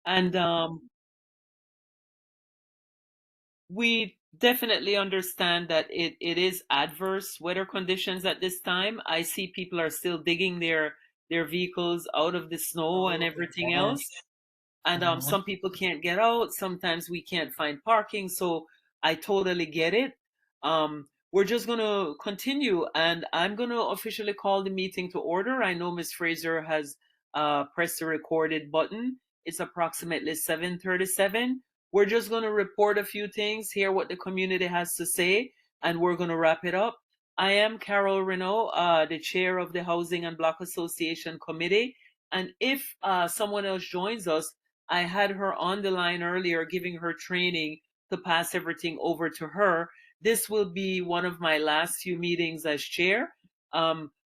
And we definitely understand that it is adverse weather conditions at this time. I see people are still digging their vehicles out of the snow and everything else. And some people can't get out. Sometimes we can't find parking. So I totally get it. We're just going to continue, and I'm going to officially call the meeting to order. I know Miss Fraser has pressed the recorded button. It's approximately 7:37. We're just going to report a few things, hear what the community has to say, and we're going to wrap it up. I am Carol Renault, the chair of the Housing and Block Association Committee. And if someone else joins us, I had her on the line earlier giving her training to pass everything over to her. This will be one of my last few meetings as chair.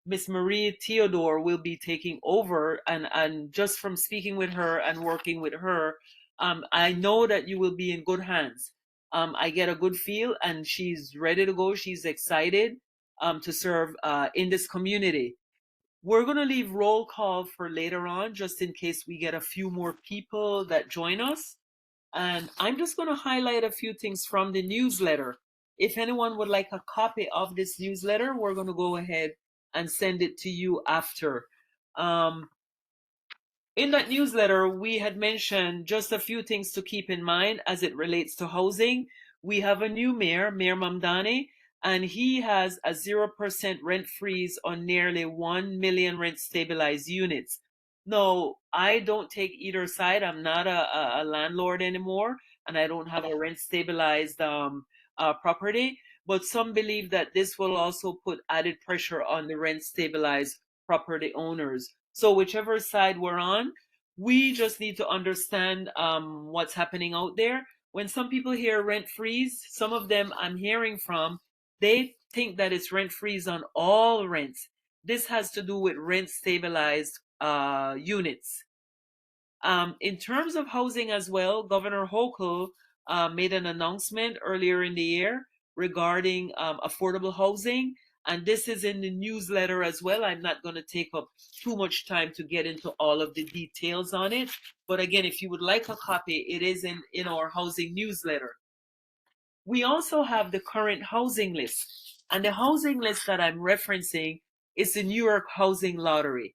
Miss Marie Theodore will be taking over, and just from speaking with her and working with her, I know that you will be in good hands. I get a good feel, and she's ready to go. She's excited to serve in this community. We're going to leave roll call for later on, just in case we get a few more people that join us. And I'm just going to highlight a few things from the newsletter. If anyone would like a copy of this newsletter, we're going to go ahead and send it to you after. In that newsletter, we had mentioned just a few things to keep in mind as it relates to housing. We have a new mayor, Mayor Mamdani, and he has a 0% rent freeze on nearly 1 million rent stabilized units. No, I don't take either side. I'm not a landlord anymore, and I don't have a rent stabilized property. But some believe that this will also put added pressure on the rent stabilized property owners. So whichever side we're on, we just need to understand what's happening out there. When some people hear rent freeze, some of them I'm hearing from, they think that it's rent freeze on all rents. This has to do with rent stabilized units. In terms of housing as well, Governor Hochul made an announcement earlier in the year regarding affordable housing, and this is in the newsletter as well. I'm not going to take up too much time to get into all of the details on it, but again, if you would like a copy, it is in our housing newsletter. We also have the current housing list, and the housing list that I'm referencing is the New York Housing Lottery.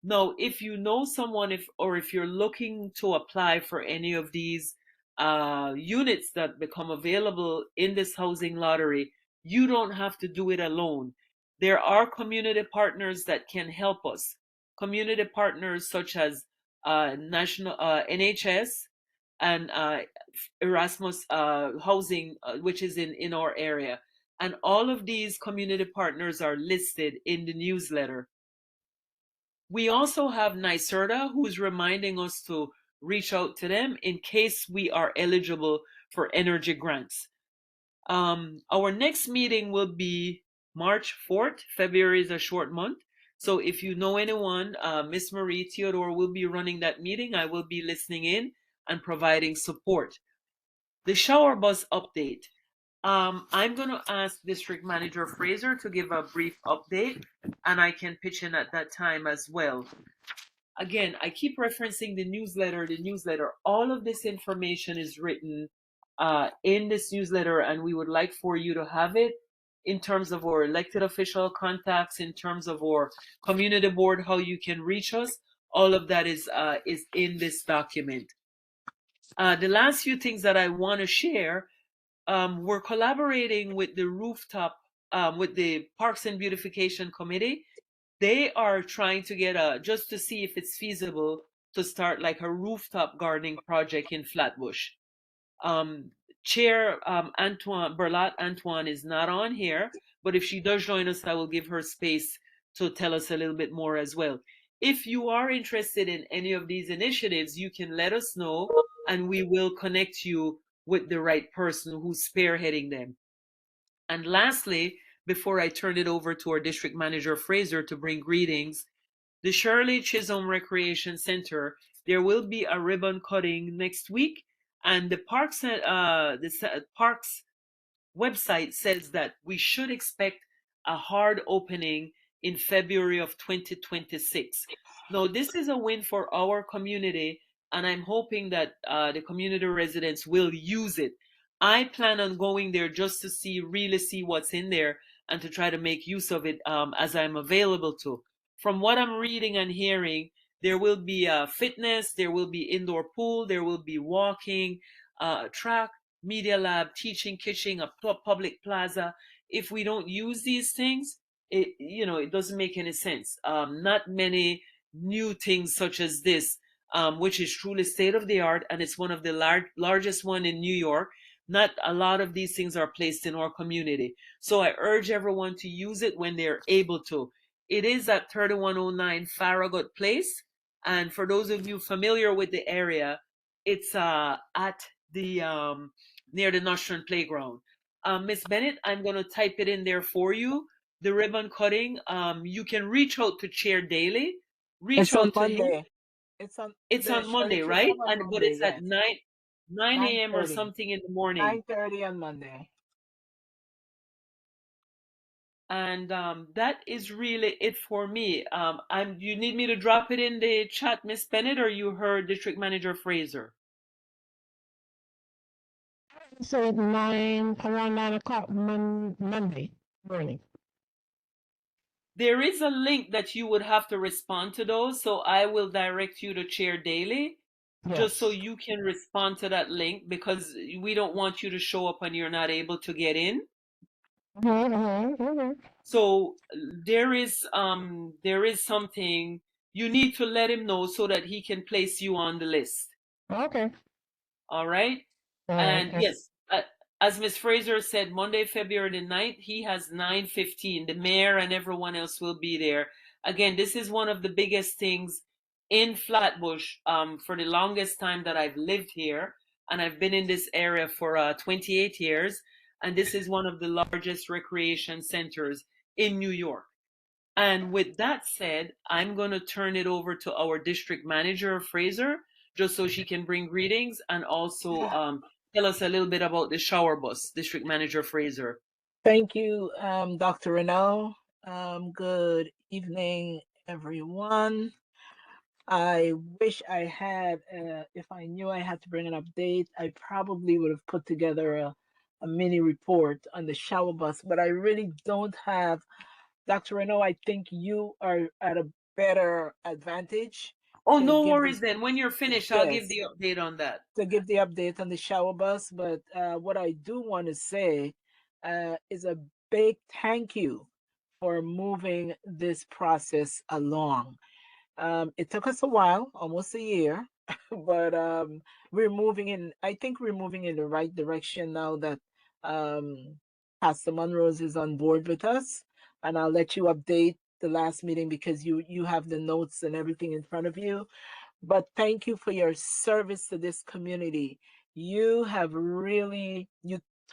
Now, if you know someone, if you're looking to apply for any of these units that become available in this housing lottery, you don't have to do it alone. There are community partners that can help us. Community partners such as National NHS and Erasmus Housing, which is in our area. And all of these community partners are listed in the newsletter. We also have NYSERDA, who's reminding us to reach out to them in case we are eligible for energy grants. Our next meeting will be March 4th. February is a short month. So if you know anyone, Miss Marie Theodore will be running that meeting. I will be listening in and providing support. The shower bus update. I'm going to ask District Manager Fraser to give a brief update, and I can pitch in at that time as well. Again, I keep referencing the newsletter, the newsletter. All of this information is written in this newsletter, and we would like for you to have it in terms of our elected official contacts, in terms of our community board, how you can reach us. All of that is in this document. The last few things that I want to share, we're collaborating with the rooftop, with the Parks and Beautification Committee. They are trying to get just to see if it's feasible to start like a rooftop gardening project in Flatbush. Chair Antoine Berlat Antoine is not on here, but if she does join us, I will give her space to tell us a little bit more as well. If you are interested in any of these initiatives, you can let us know, and we will connect you with the right person who's spearheading them. And lastly, before I turn it over to our district manager, Fraser, to bring greetings, the Shirley Chisholm Recreation Center, there will be a ribbon cutting next week. And the Parks website says that we should expect a hard opening in February of 2026. Now, this is a win for our community and I'm hoping that the community residents will use it. I plan on going there just to really see what's in there and to try to make use of it as I'm available to. From what I'm reading and hearing, there will be fitness, there will be indoor pool, there will be walking, track, media lab, teaching, kitchen, a public plaza. If we don't use these things, it doesn't make any sense. Not many new things such as this, which is truly state of the art, and it's one of the largest one in New York. Not a lot of these things are placed in our community, so I urge everyone to use it when they're able to. It is at 3109 Farragut Place, and for those of you familiar with the area, it's at the near the Nostrand Playground. Miss Bennett, I'm going to type it in there for you. The ribbon cutting. You can reach out to Chair Daly. Reach It's on out to him. Monday. It's on It's the on Monday, shirts right? on And but Monday, it's at yes. 9 a.m. or 9:30. something in the morning. 9:30 on Monday. And that is really it for me. You need me to drop it in the chat, Miss Bennett, or you heard District Manager Fraser? So around 9 o'clock Monday morning. There is a link that you would have to respond to those, so I will direct you to Chair Daly, just so you can respond to that link, because we don't want you to show up and you're not able to get in. So there is something you need to let him know so that he can place you on the list. Okay. All right. And yes, as Ms. Fraser said, Monday, February the 9th, he has 9:15. The mayor and everyone else will be there. Again, this is one of the biggest things in Flatbush for the longest time that I've lived here. And I've been in this area for 28 years. And this is one of the largest recreation centers in New York. And with that said, I'm going to turn it over to our district manager, Fraser, just so she can bring greetings and also tell us a little bit about the shower bus. District Manager Fraser. Thank you, Dr. Renaud. Good evening, everyone. I wish I had, if I knew I had to bring an update, I probably would have put together a mini report on the shower bus, but I really don't have. Dr. Renaud, I think you are at a better advantage. Oh, no worries then. When you're finished, I'll give the update on that. To give the update on the shower bus, but what I do want to say is a big thank you for moving this process along. It took us a while, almost a year, but I think we're moving in the right direction now that Pastor Monrose is on board with us. And I'll let you update the last meeting because you have the notes and everything in front of you. But thank you for your service to this community. You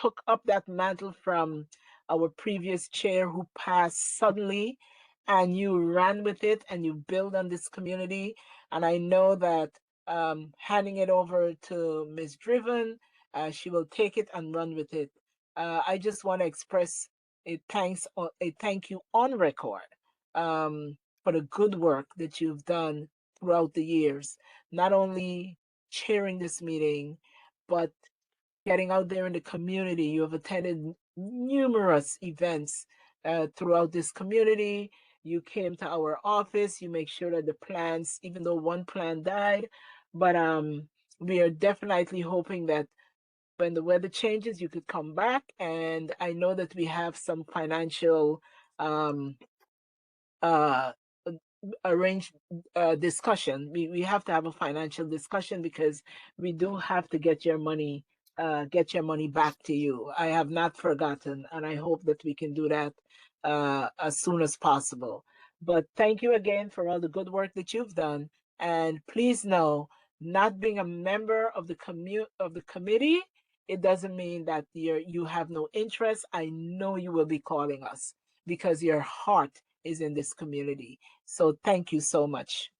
took up that mantle from our previous chair who passed suddenly, and you ran with it and you build on this community. And I know that handing it over to Ms. Driven, she will take it and run with it. I just want to express a thank you on record for the good work that you've done throughout the years, not only chairing this meeting, but getting out there in the community. You have attended numerous events throughout this community. You came to our office. You make sure that the plans, even though one plan died, but we are definitely hoping that when the weather changes, you could come back. And I know that we have some financial uh, arrange discussion. We have to have a financial discussion because we do have to get your money back to you. I have not forgotten, and I hope that we can do that as soon as possible. But thank you again for all the good work that you've done. And please know, not being a member of the committee, it doesn't mean that you have no interest. I know you will be calling us because your heart is in this community. So thank you so much.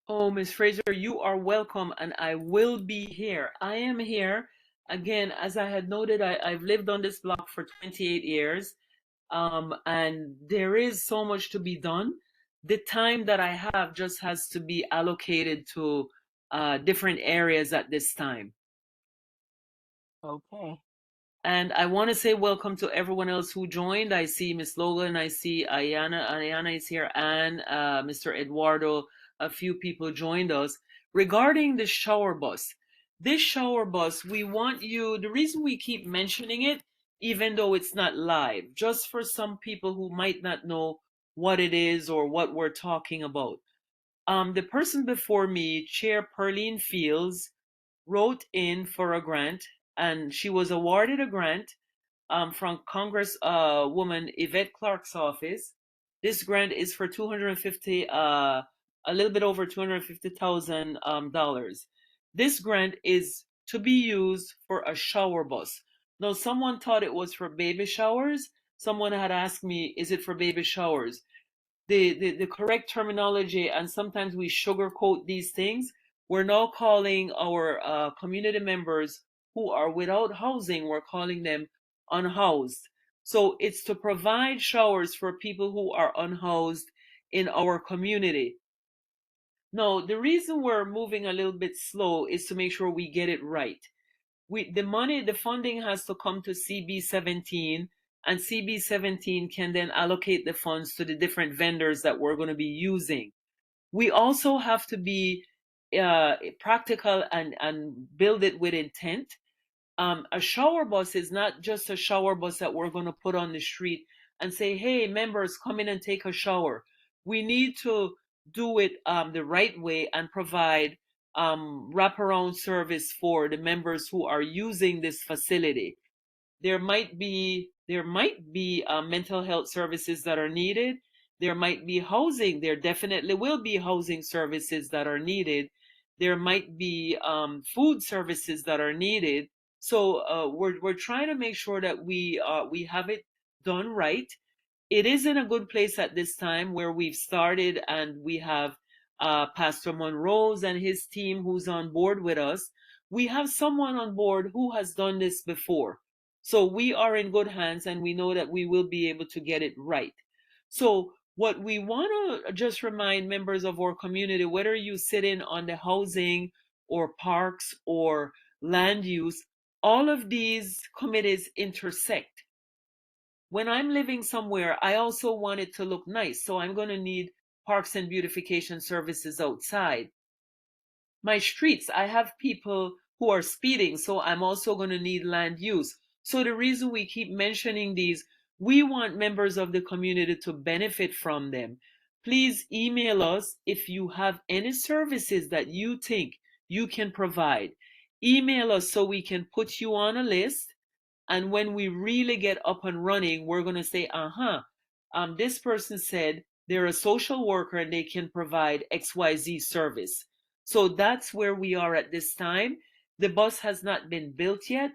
Oh, Ms. Fraser, you are welcome, and I will be here. I am here. Again, as I had noted, I've lived on this block for 28 years, and there is so much to be done. The time that I have just has to be allocated to different areas at this time. Okay. And I want to say welcome to everyone else who joined. I see Miss Logan, I see Ayana. Ayana is here, and Mr. Eduardo. A few people joined us. Regarding the shower bus, this shower bus, we want you, the reason we keep mentioning it, even though it's not live, just for some people who might not know what it is or what we're talking about. The person before me, Chair Perlene Fields, wrote in for a grant, and she was awarded a grant from Congress woman Yvette Clark's office. This grant is for 250, a little bit over $250,000. This grant is to be used for a shower bus. Now, someone thought it was for baby showers. Someone had asked me, is it for baby showers? The correct terminology, and sometimes we sugarcoat these things. We're now calling our community members who are without housing, we're calling them unhoused. So it's to provide showers for people who are unhoused in our community. Now, the reason we're moving a little bit slow is to make sure we get it right. The funding has to come to CB17, and CB17 can then allocate the funds to the different vendors that we're going to be using. We also have to be practical and build it with intent. A shower bus is not just a shower bus that we're going to put on the street and say, hey, members, come in and take a shower. We need to do it the right way and provide wraparound service for the members who are using this facility. There might be mental health services that are needed. There might be housing. There definitely will be housing services that are needed. There might be food services that are needed. So we're trying to make sure that we have it done right. It is in a good place at this time where we've started, and we have Pastor Monrose and his team who's on board with us. We have someone on board who has done this before. So we are in good hands, and we know that we will be able to get it right. So what we want to just remind members of our community, whether you sit in on the housing or parks or land use, all of these committees intersect. When I'm living somewhere, I also want it to look nice. So I'm going to need parks and beautification services outside. My streets, I have people who are speeding, so I'm also going to need land use. So the reason we keep mentioning these, we want members of the community to benefit from them. Please email us if you have any services that you think you can provide. Email us so we can put you on a list. And when we really get up and running, we're going to say, this person said they're a social worker and they can provide XYZ service. So that's where we are at this time. The bus has not been built yet,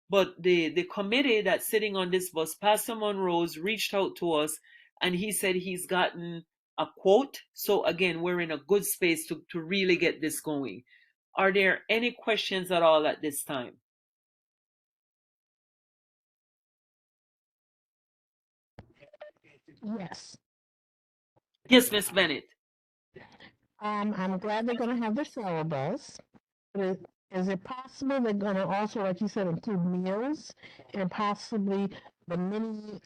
but the committee that's sitting on this bus, Pastor Monrose, reached out to us, and he said he's gotten a quote. So again, we're in a good space to really get this going. Are there any questions at all at this time? Yes. Yes, Miss Bennett. I'm glad they're going to have the shower bus. But is it possible they're going to also, like you said, include meals and possibly the mini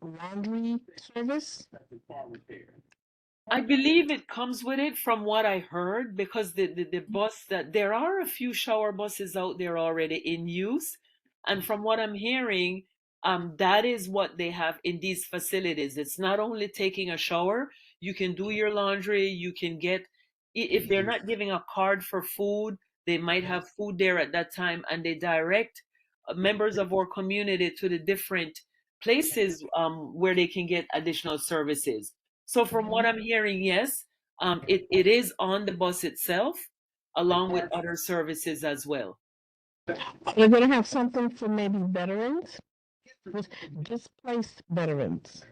laundry service? I believe it comes with it from what I heard, because the bus, that there are a few shower buses out there already in use. And from what I'm hearing, that is what they have in these facilities. It's not only taking a shower, you can do your laundry, you can get, if they're not giving a card for food, they might have food there at that time, and they direct members of our community to the different places where they can get additional services. So from what I'm hearing, yes, it is on the bus itself, along with other services as well. They're going to have something for maybe veterans, displaced veterans.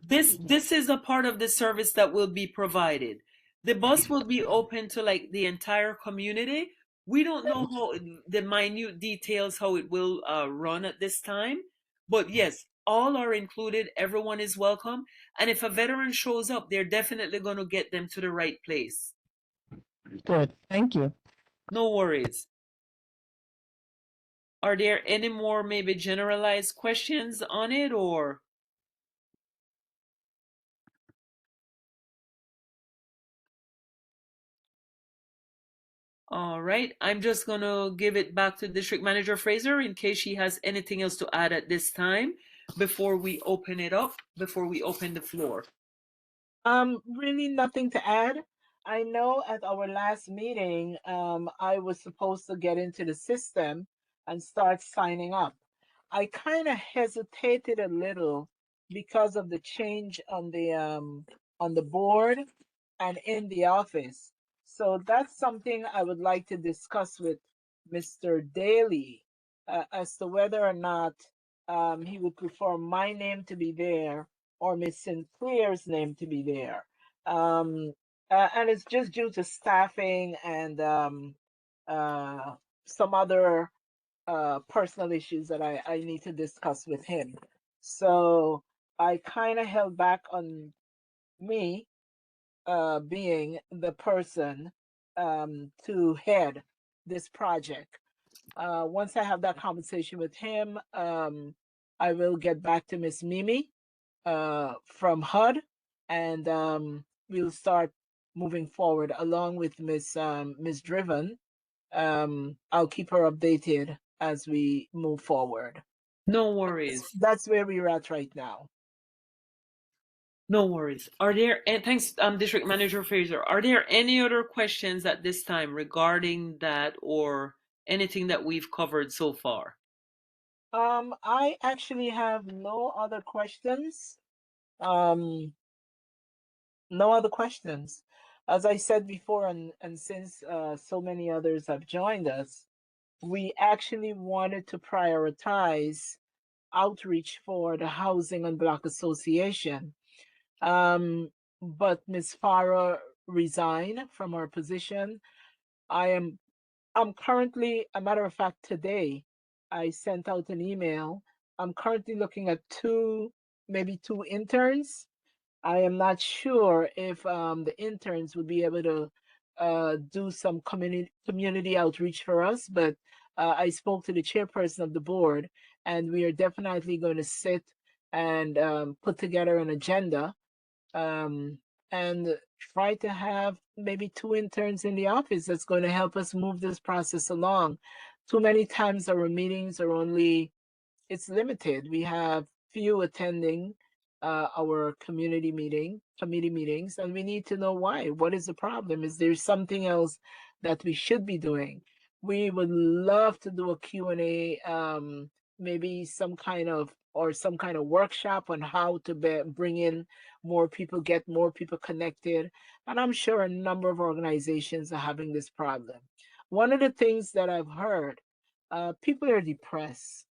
This is a part of the service that will be provided. The bus will be open to like the entire community. We don't know how the minute details how it will run at this time, but yes, all are included. Everyone is welcome, and if a veteran shows up, they're definitely going to get them to the right place. Good. Thank you. No worries. Are there any more maybe generalized questions on it, or? All right, I'm just going to give it back to District Manager Fraser in case she has anything else to add at this time before we open it up, before we open the floor. Really nothing to add. I know at our last meeting, I was supposed to get into the system and start signing up. I kind of hesitated a little because of the change on the board and in the office. So that's something I would like to discuss with Mr. Daly as to whether or not he would prefer my name to be there or Miss Sinclair's name to be there. And it's just due to staffing and some other personal issues that I need to discuss with him. So I kind of held back on me being the person to head this project. Once I have that conversation with him, I will get back to Miss Mimi from HUD, and we'll start moving forward along with Miss Driven. I'll keep her updated as we move forward. No worries. That's where we're at right now. No worries. Are there, and thanks, District Manager Fraser, are there any other questions at this time regarding that or anything that we've covered so far? I actually have no other questions. No other questions. As I said before, and since so many others have joined us, we actually wanted to prioritize outreach for the Housing and Block Association. But Ms. Farah resigned from her position. I'm currently, a matter of fact, today I sent out an email. I'm currently looking at maybe two interns. I am not sure if the interns would be able to do some community outreach for us, but I spoke to the chairperson of the board, and we are definitely going to sit and put together an agenda um, and try to have maybe two interns in the office that's going to help us move this process along. Too many times our meetings are it's limited. We have few attending our committee meetings, and we need to know why. What is the problem? Is there something else that we should be doing? We would love to do a Q&A, maybe some kind of workshop on how to bring in more people, get more people connected. And I'm sure a number of organizations are having this problem. One of the things that I've heard, people are depressed.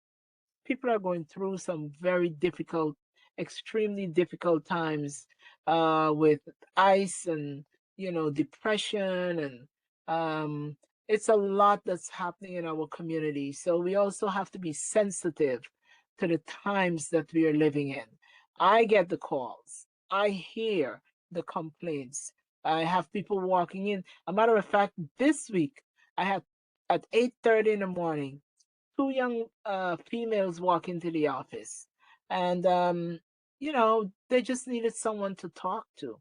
People are going through some very difficult, extremely difficult times with ICE and depression, and it's a lot that's happening in our community. So we also have to be sensitive to the times that we are living in. I get the calls. I hear the complaints. I have people walking in. A matter of fact, this week I had at 8:30 in the morning, two young females walk into the office, and they just needed someone to talk to,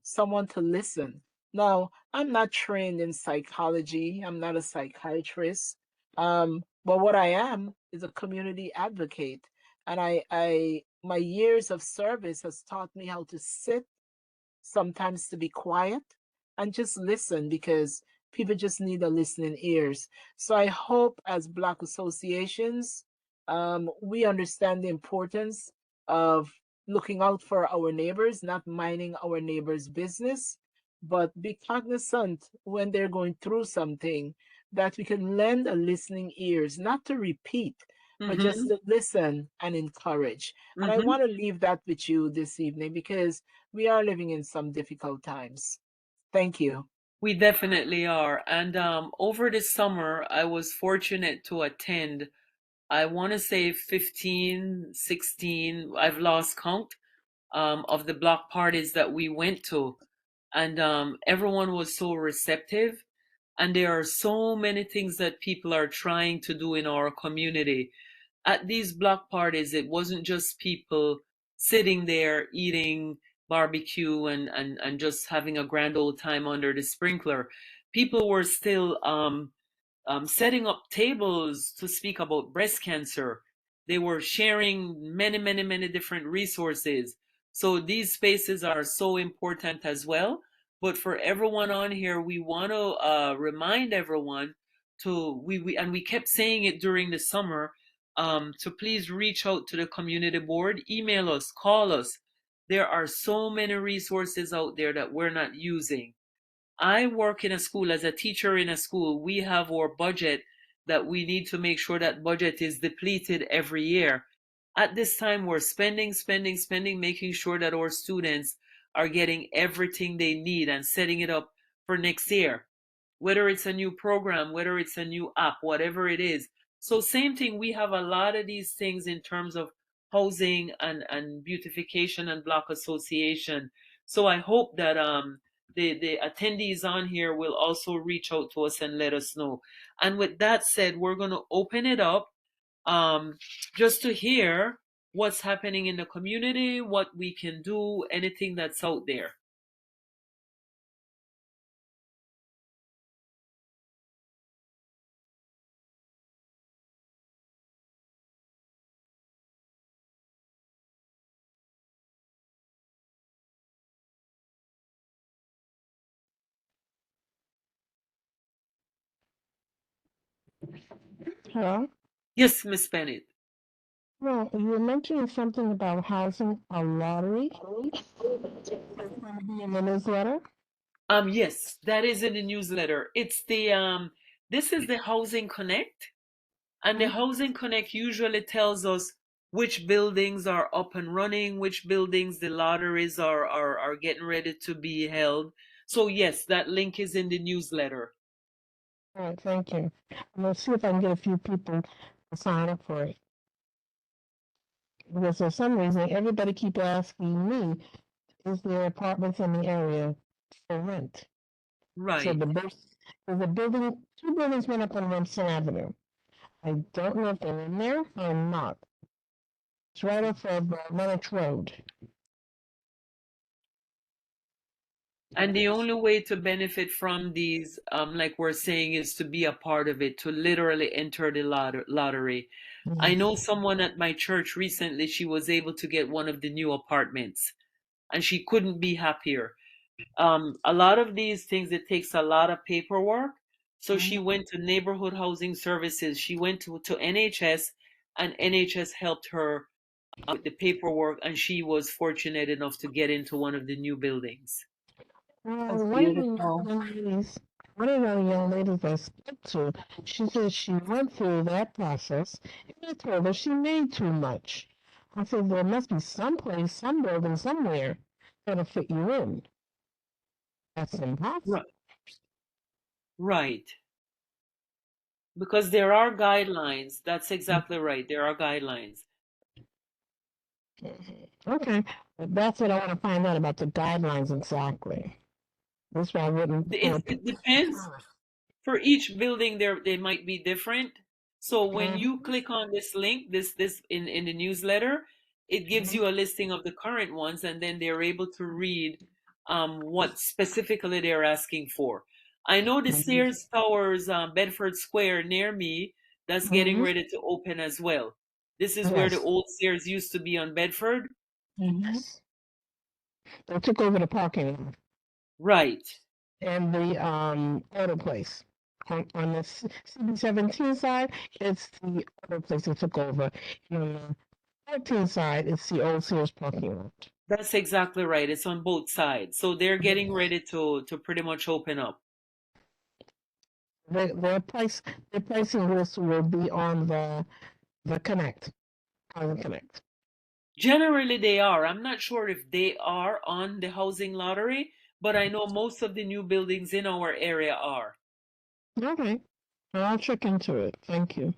someone to listen. Now, I'm not trained in psychology. I'm not a psychiatrist. But what I am is a community advocate, and my years of service has taught me how to sit, sometimes to be quiet and just listen, because people just need a listening ears. So I hope as Black associations, we understand the importance of looking out for our neighbors, not minding our neighbors' business, but be cognizant when they're going through something, that we can lend a listening ears, not to repeat, but just to listen and encourage. And I want to leave that with you this evening, because we are living in some difficult times. Thank you. We definitely are. And over the summer, I was fortunate to attend, I want to say 15, 16, I've lost count, of the block parties that we went to. and everyone was so receptive. And there are so many things that people are trying to do in our community. At these block parties, it wasn't just people sitting there eating barbecue and just having a grand old time under the sprinkler. People were still setting up tables to speak about breast cancer. They were sharing many, many, many different resources. So these spaces are so important as well. But for everyone on here, we want to remind everyone to we kept saying it during the summer, to please reach out to the community board, email us, call us. There are so many resources out there that we're not using. I work in a school as a teacher in a school. We have our budget that we need to make sure that budget is depleted every year. At this time, we're spending, spending, spending, making sure that our students are getting everything they need and setting it up for next year. Whether it's a new program, whether it's a new app, whatever it is. So same thing, we have a lot of these things in terms of housing and beautification and block association. So I hope that the attendees on here will also reach out to us and let us know. And with that said, we're going to open it up um, just to hear what's happening in the community, what we can do, anything that's out there. Hello? Yes, Miss Bennett. Well, you were mentioning something about housing a lottery. It's going to be in the newsletter. Yes, that is in the newsletter. It's the this is the Housing Connect, and the Housing Connect usually tells us which buildings are up and running, which buildings the lotteries are getting ready to be held. So yes, that link is in the newsletter. All right, thank you. I'm going to see if I can get a few people to sign up for it. Because for some reason, everybody keep asking me, is there apartments in the area for rent? So Right. there's a building, two buildings went up on Remsen Avenue. I don't know if they're in there or not. It's right off of Lennox Road. And the only way to benefit from these, like we're saying, is to be a part of it, to literally enter the lottery. I know someone at my church recently, she was able to get one of the new apartments, and she couldn't be happier. A lot of these things, it takes a lot of paperwork. So she went to neighborhood housing services. She went to NHS, and NHS helped her with the paperwork, and she was fortunate enough to get into one of the new buildings. That's One of the beautiful. young ladies, one of the young ladies I spoke to, she said she went through that process, and I told her she made too much. I said there must be some place, some building, somewhere that'll fit you in. That's impossible. Right. Right. Because there are guidelines. That's exactly right. There are guidelines. Okay, that's what I want to find out about the guidelines exactly. That's why I wouldn't. It depends. For each building, they might be different. So when you click on this link, this in the newsletter, it gives you a listing of the current ones, and then they're able to read what specifically they're asking for. I know the Sears Towers, Bedford Square near me, that's getting ready to open as well. This is where the Yes. old Sears used to be on Bedford. Yes. They took over the parking lot Right. and the auto place. On the CB17 side, it's the auto place that took over. And on the 14 side, it's the old Sears parking lot. That's exactly right. It's on both sides. So they're getting ready to pretty much open up. Their price, their pricing list will be on the Connect, Housing Connect. Generally, they are. I'm not sure if they are on the housing lottery, but I know most of the new buildings in our area are. Okay, I'll check into it. Thank you.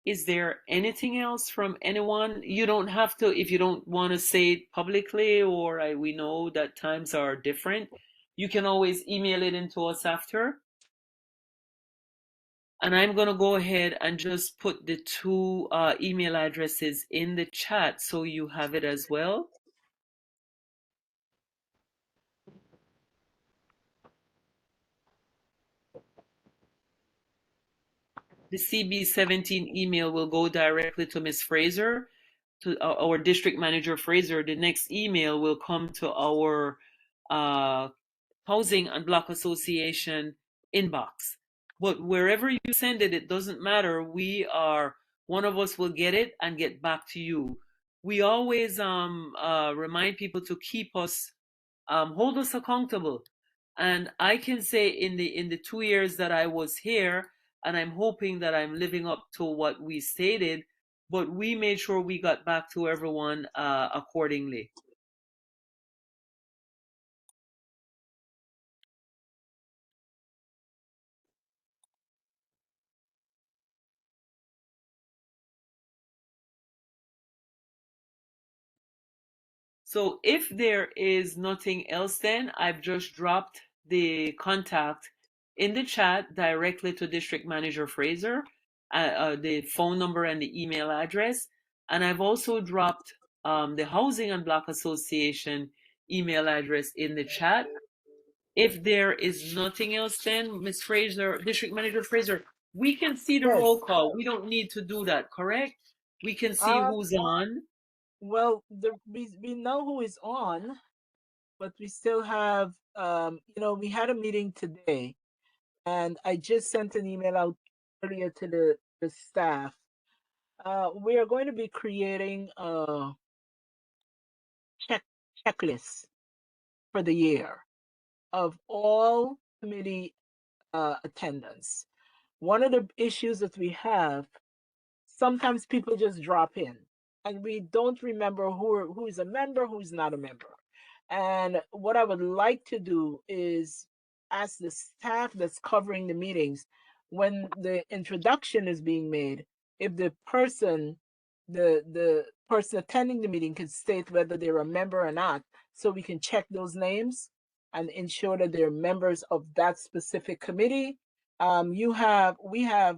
Is there anything else from anyone? You don't have to, if you don't want to say it publicly, or we know that times are different, you can always email it into us after. And I'm going to go ahead and just put the two email addresses in the chat so you have it as well. The CB17 email will go directly to Ms. Fraser, to our district manager Fraser. The next email will come to our Housing and Block Association inbox. But wherever you send it, it doesn't matter. One of us will get it and get back to you. We always remind people to keep us, hold us accountable. And I can say in the 2 years that I was here, and I'm hoping that I'm living up to what we stated, but we made sure we got back to everyone accordingly. So if there is nothing else, then I've just dropped the contact in the chat directly to District Manager Fraser, the phone number and the email address. And I've also dropped the Housing and Block Association email address in the chat. If there is nothing else, then Ms. Fraser, District Manager Fraser, we can see the roll call. We don't need to do that, correct? We can see who's on. Well, we know who is on, but we still have, we had a meeting today, and I just sent an email out earlier to the staff. We are going to be creating a checklist for the year of all committee attendance. One of the issues that we have, sometimes people just drop in and we don't remember who is a member, who's not a member. And what I would like to do is ask the staff that's covering the meetings, when the introduction is being made, if the person attending the meeting can state whether they're a member or not, so we can check those names and ensure that they're members of that specific committee. We have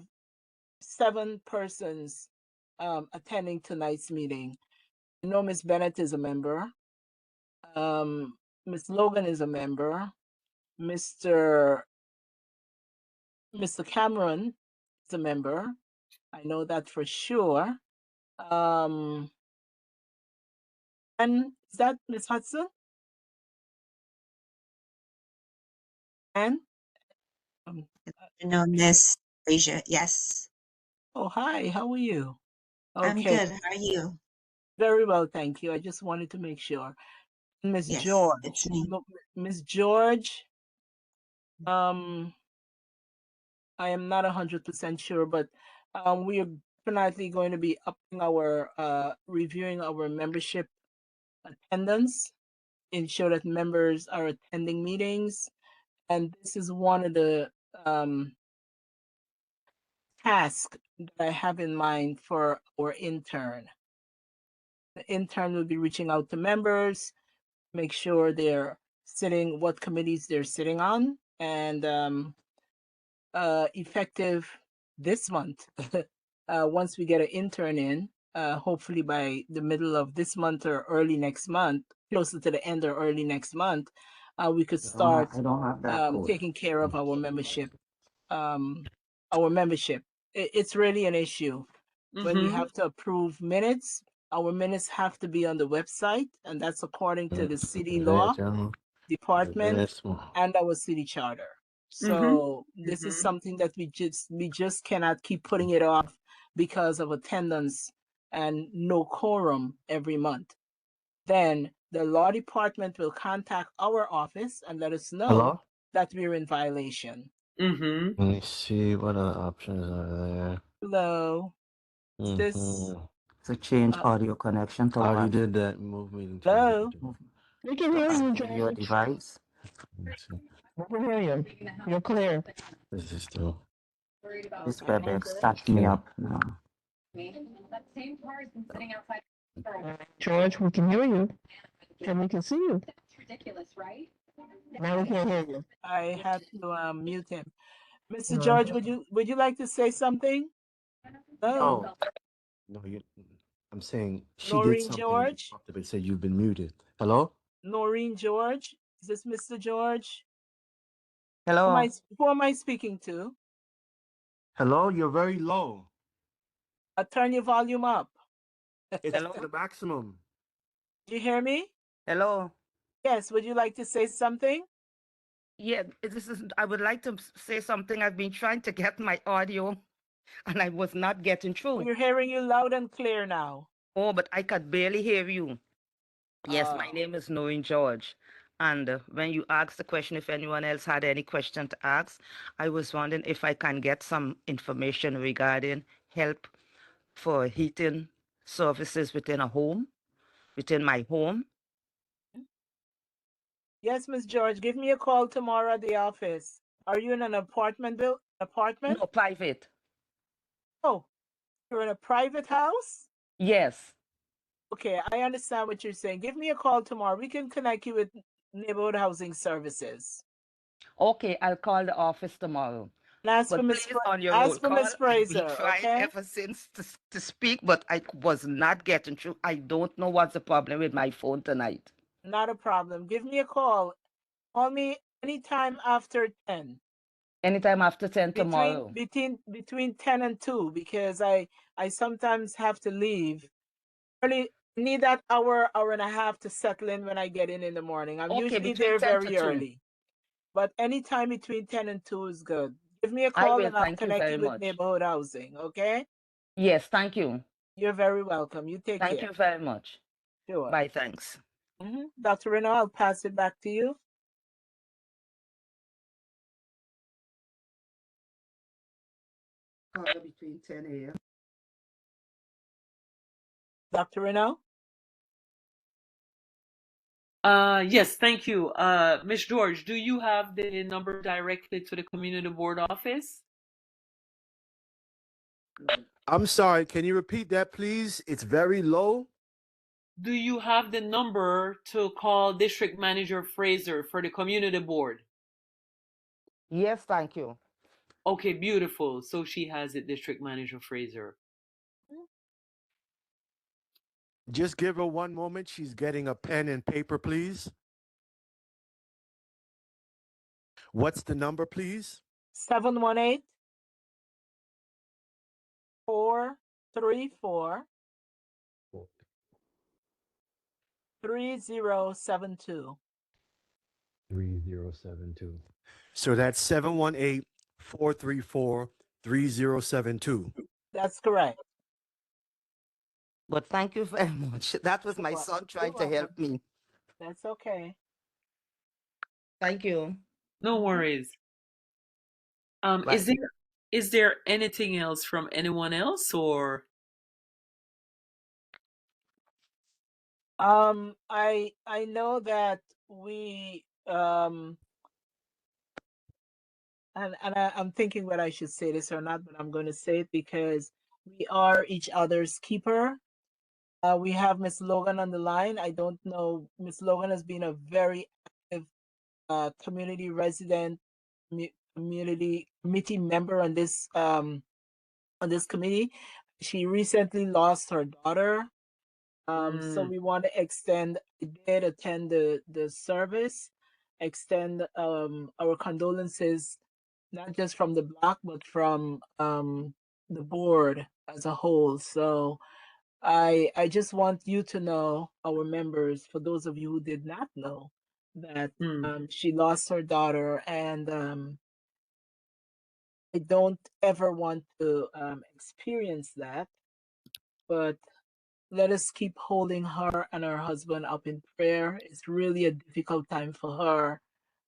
7 persons attending tonight's meeting. I know Ms. Bennett is a member. Ms. Logan is a member. Mr. Cameron is a member. I know that for sure. And is that Ms. Hudson? And No, Miss Fraser. Yes. oh, hi, how are you? I'm good. How are you? Very well, thank you. I just wanted to make sure. Ms. Yes, George. it's me. Ms. George, I am not 100% sure, but we are definitely going to be upping our reviewing our membership attendance, ensure that members are attending meetings, and this is one of the tasks that I have in mind for our intern. The intern will be reaching out to members, make sure they're sitting, what committees they're sitting on, and effective this month. Once we get an intern in, hopefully by the middle of this month or early next month, closer to the end or early next month, we could start taking care of our membership. It's really an issue. When we have to approve minutes, our minutes have to be on the website, and that's according to the city law department and our city charter. So this is something that we just cannot keep putting it off because of attendance and no quorum every month. Then the law department will contact our office and let us know that we're in violation. Let me see what other options are there. Hello. This So change audio connection to already what? did that. Move meeting to Hello. We can hear you, Your George. device. Let's see. We can hear you. You're clear. This is still. This WebEx stacked me up now. George, we can hear you and we can see you. Now we can't hear you. I had to mute him. Mr. Uh, George, would you like to say something? No. Oh, no, I'm saying she did Noreen something and you George? popped up and said you've been muted. Hello? Noreen George? Is this Mr. George? Hello. Who am I speaking to? Hello? You're very low. Turn your volume up. It's Hello? to the maximum. Do you hear me? Hello. Yes, would you like to say something? Yeah, this is. I would like to say something. I've been trying to get my audio, and I was not getting through. We're hearing you loud and clear now. Oh, but I could barely hear you. Yes, my Oh. name is Noreen George. And when you asked the question if anyone else had any question to ask, I was wondering if I can get some information regarding help for heating services within a home, within my home. Yes, Miss George, give me a call tomorrow at the office. Are you in an apartment? No, private. Oh, you're in a private house? Yes. Okay, I understand what you're saying. Give me a call tomorrow. We can connect you with neighborhood housing services. Okay, I'll call the office tomorrow. And ask But for Miss please, on your roll ask for call, Miss I've been Fraser, trying okay? ever since to speak, but I was not getting through. I don't know what's the problem with my phone tonight. Not a problem. Give me a call. Call me anytime after 10. Anytime after 10 tomorrow. Between 10 and 2, because I sometimes have to leave. Early need that hour and a half to settle in when I get in the morning. I'm Okay, usually between there 10 to very 2. early. But anytime between 10 and 2 is good. Give me a I call will. and I'll Thank you connect very you with much. neighborhood housing, okay? Yes, thank you. You're very welcome. You take Thank care. you very much. Sure. Bye, thanks. Dr. Renaud, I'll pass it back to you. Between 10 a.m. Dr. Renaud? Yes, thank you. Miss George, do you have the number directly to the community board office? I'm sorry. Can you repeat that, please? It's very low. Do you have the number to call District Manager Fraser for the community board? Yes, thank you. Okay, beautiful. So she has it, District Manager Fraser. Just give her one moment. She's getting a pen and paper, please. What's the number, please? 718 434 3072. 3072. So that's 718-434-3072. That's correct. But thank you very much. That was my son trying to help me. That's okay. Thank you. No worries. Bye. Is there anything else from anyone else, or? I know that we and I'm thinking whether I should say this or not, but I'm going to say it because we are each other's keeper. We have Miss Logan on the line. I don't know. Miss Logan has been a very active community resident, community committee member on this committee. She recently lost her daughter. So we want to extend. I did attend the service. Extend our condolences, not just from the block, but from the board as a whole. So I just want you to know, our members, for those of you who did not know, that she lost her daughter, and I don't ever want to experience that. But let us keep holding her and her husband up in prayer. It's really a difficult time for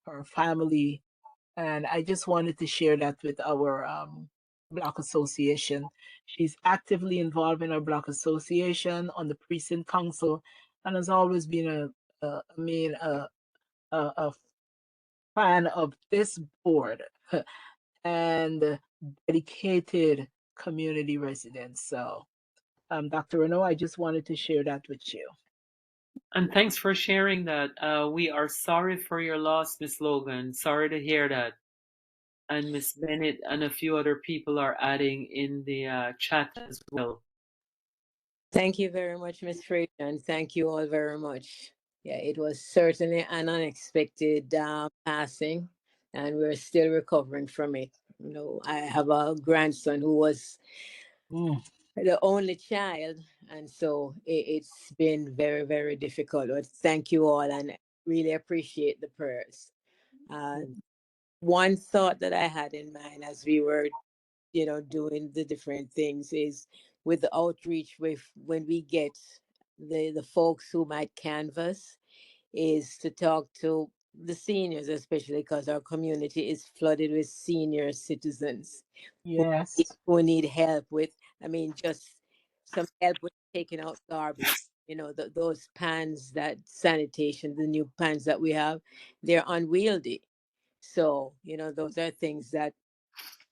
her family, and I just wanted to share that with our block association. She's actively involved in our block association on the precinct council, and has always been a fan of this board and dedicated community resident. So Dr. Renaud, I just wanted to share that with you. And thanks for sharing that. We are sorry for your loss, Miss Logan. Sorry to hear that. And Miss Bennett and a few other people are adding in the chat as well. Thank you very much, Ms. Fraser, and thank you all very much. Yeah, it was certainly an unexpected passing, and we're still recovering from it. You know, I have a grandson who was the only child, and so it's been very, very difficult. But thank you all, and really appreciate the prayers. One thought that I had in mind as we were, doing the different things is with the outreach, when we get the folks who might canvas, is to talk to the seniors, especially because our community is flooded with senior citizens. Yes. Who need help with, just some help with taking out garbage. Those pans, that sanitation, the new pans that we have, they're unwieldy. So, those are things that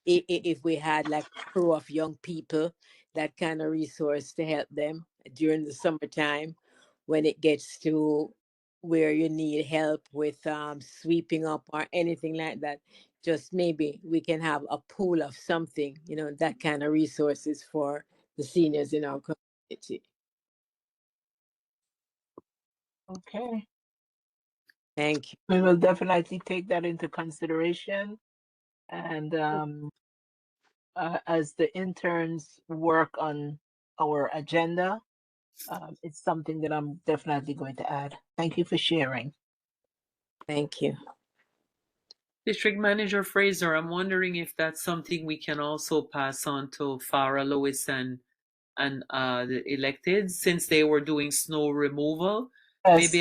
if we had like a crew of young people, that kind of resource to help them during the summertime when it gets to where you need help with sweeping up or anything like that, just maybe we can have a pool of something, that kind of resources for the seniors in our community. Okay. Thank you. We will definitely take that into consideration. And as the interns work on our agenda, it's something that I'm definitely going to add. Thank you for sharing. Thank you. District Manager Fraser, I'm wondering if that's something we can also pass on to Farah, Lois, and the elected, since they were doing snow removal. Yes.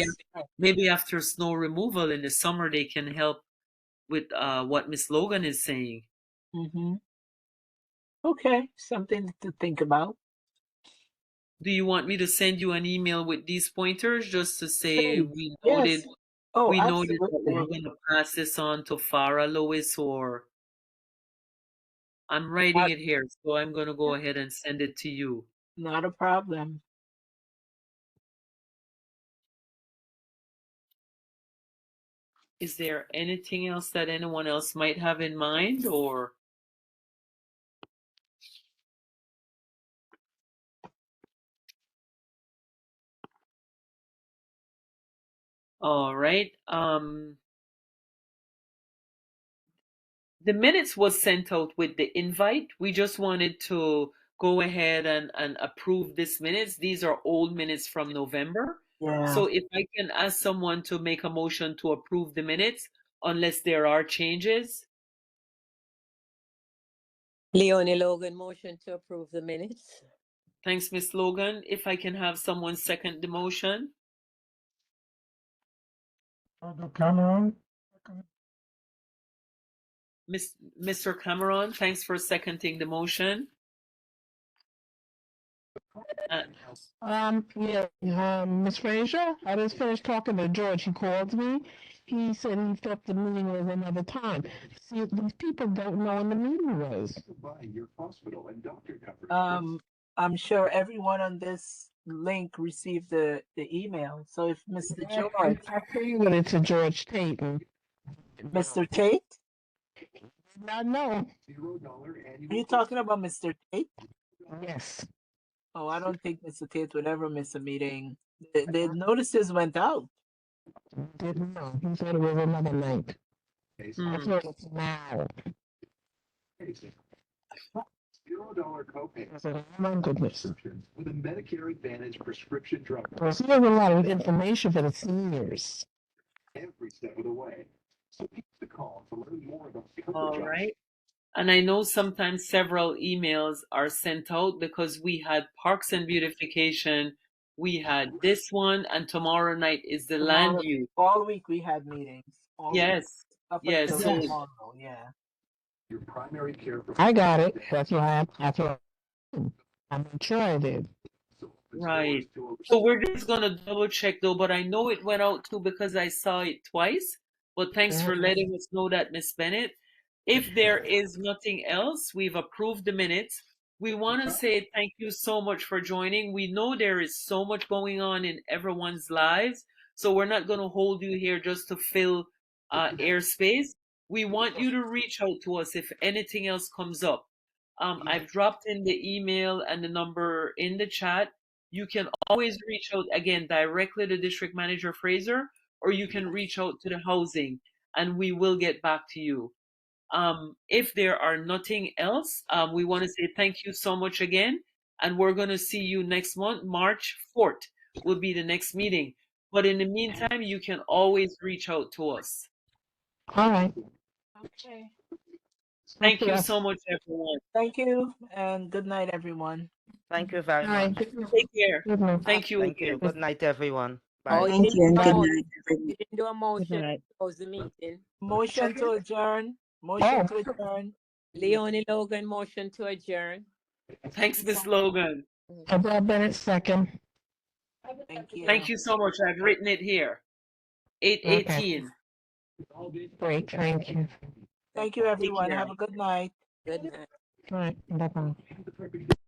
Maybe after snow removal in the summer, they can help with what Miss Logan is saying. Mm-hmm. Okay, something to think about. Do you want me to send you an email with these pointers just to say we noted? Yes. Oh, we noted that absolutely. we're going to pass this on to Farah, Lois, or I'm writing it here, so I'm going to go ahead and send it to you. Not a problem. Is there anything else that anyone else might have in mind, or? All right. The minutes was sent out with the invite. We just wanted to go ahead and approve this minutes. These are old minutes from November. Yeah. So if I can ask someone to make a motion to approve the minutes, unless there are changes. Leonie Logan, motion to approve the minutes. Thanks, Ms. Logan. If I can have someone second the motion. Cameron. Mr. Cameron, thanks for seconding the motion. Ms. Fraser, I just finished talking to George. He called me. He said he thought the meeting was another time. See, these people don't know when the meeting was. I'm sure everyone on this link received the email. So if Mr. George, I forwarded it to George Tate. Mr. Tate? I know. Are you talking about Mr. Tate? Yes. Oh, I don't think Mr. Tate would ever miss a meeting. The notices went out. Didn't know. He said it was another night. I thought it was now. $0 copay. I said, oh my goodness. With a Medicare Advantage prescription drug. Well, so there's a lot of information for the seniors. Every step of the way. So give the call to learn more about coverage. All right. And I know sometimes several emails are sent out because we had Parks and Beautification, we had this one, and tomorrow night is the land use. All week we had meetings. Yes. Yes. So tomorrow, yeah. Your primary care. I got it. That's why I'm sure I did. Right. So we're just gonna double check though, but I know it went out too because I saw it twice. But thanks for letting us know that, Miss Bennett. If there is nothing else, we've approved the minutes. We want to say thank you so much for joining. We know there is so much going on in everyone's lives, so we're not going to hold you here just to fill airspace. We want you to reach out to us if anything else comes up. I've dropped in the email and the number in the chat. You can always reach out again directly to District Manager Fraser, or you can reach out to the housing and we will get back to you. If there are nothing else, we want to say thank you so much again. And we're going to see you next month. March 4th will be the next meeting. But in the meantime, you can always reach out to us. All right. Okay. Thank you so much, everyone. Thank you, and good night, everyone. Thank you very All right. much. Take care. Good night. Thank you Thank again. you. Good night, everyone. Oh, Bye. you Thank didn't you and do a good mo- night, everyone. you didn't do a motion night. to close the meeting. Motion to adjourn. Motion to adjourn. Leonie Logan, motion to adjourn. Thanks, Miss Logan. Adele Bennett, second. Thank you. Thank you so much. I've written it here. 8:18. Great. Thank you. Thank you, everyone. care. Have a good night. Good night. All right. Bye-bye.